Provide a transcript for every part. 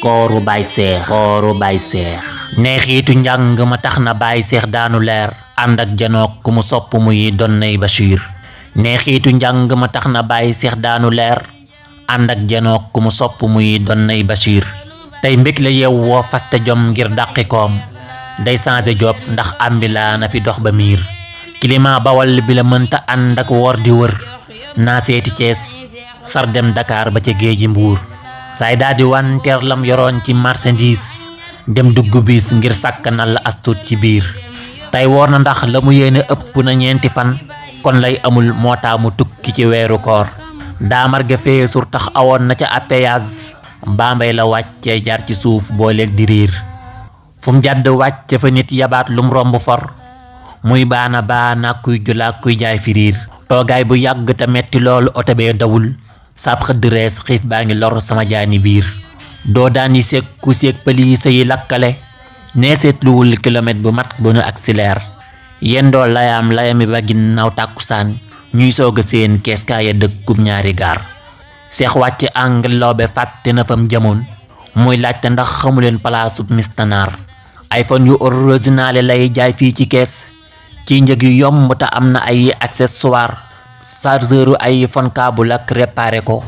kooru Baye Seex neexiitu njàng ma tax na Baye Seex daanu leer ànd ak janook ku mu sopp muy donnay Bachir neexiitu njàng ma tax na Baye Seex daanu leer ànd ak janook ku mu sopp muy donnay Bachir tey mbég la yeew woo faste jom ngir dàqi koom day changé job ndax ambila na fi dox ba miir climat bawal bi la mënta ànd ak wor di wër naa seeti Cees sar dem Dakar ba ca géeji Mbuur saay daal di wanteer lam yoroon ci marchandise dem dugg bis ngir sàkkanal la astut ci biir tey woor na ndax la mu yéene ëpp na 4 fan kon lay amul moo taa mu tukki ci weeru koor daamar ga fee sur tax awoon na ca appayage Bambey la wàccee jaar ci suuf booleeg di riir fu mu jàdd wàcce fa nit yabaat lum romb for muy baana kuy julaak kuy jaay firiir toogaay bu yàgg te metti loolu oto bee dawul saab xëdd rees xiif baa ngi lor sama jaani biir doo daan yi seeg ku seeg pëliisa yi lakkale nee seetluwul kilomètre bu mat bu nu accélère yendoo layami ba ginnaaw tàkkusaan ñuy soog a seen keeskaaya dëkkub ñaari gaar seex wàcc angle loobe fàtte na fam jamoon muy laajte ndax xamuleen palaasub mistanaar iPhone yu original lay jaay fii ci kees ci njëg yu yomb te am na ay accessoire chargeur iPhone câble ak réparé ko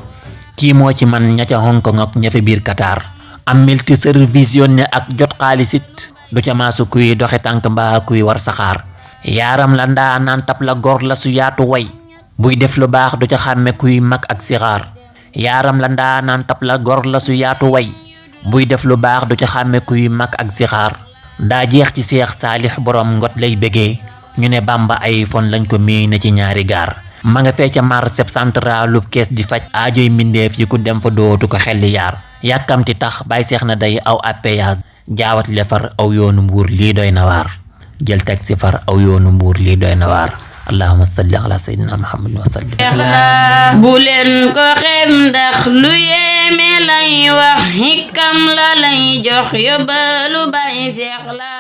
kii moo ci man ña ca Hong Kong ak ña fa biir Qatar am multi service yónne ak jot xaalisit du ca maasu kuy doxe tànk mbaa kuy war saxaar yaaram la ndaa naan tab la gor la su yaatu way buy def lu baax du ca xàmme kuy mag ak sixaar yaaram la ndaa naan tab la gor la su yaatu way buy def lu baax du ca xàmme kuy mag ak sixaar daa jeex ci Seex Saalix borom ngot lay bégee ñu ne Bamba iPhone lañ ko mii na ci ñaari gaar ma nga fee ca marché centralu Kees di faj aajoy mbindeef yi ku dem fa dootu ko xelli yaar yàkkamti tax Baye Seex na day aw appayage jaawat le far aw yoonu Mbuur lii doy na waar jël taxi far aw yoonu Mbuur lii doy na waar allahumma salli ala sayyidina muhammad wa sallim bu leen ko xeeb ndax lu yéeme lay wax hikam la lay jox yóbbalu Baye Seex la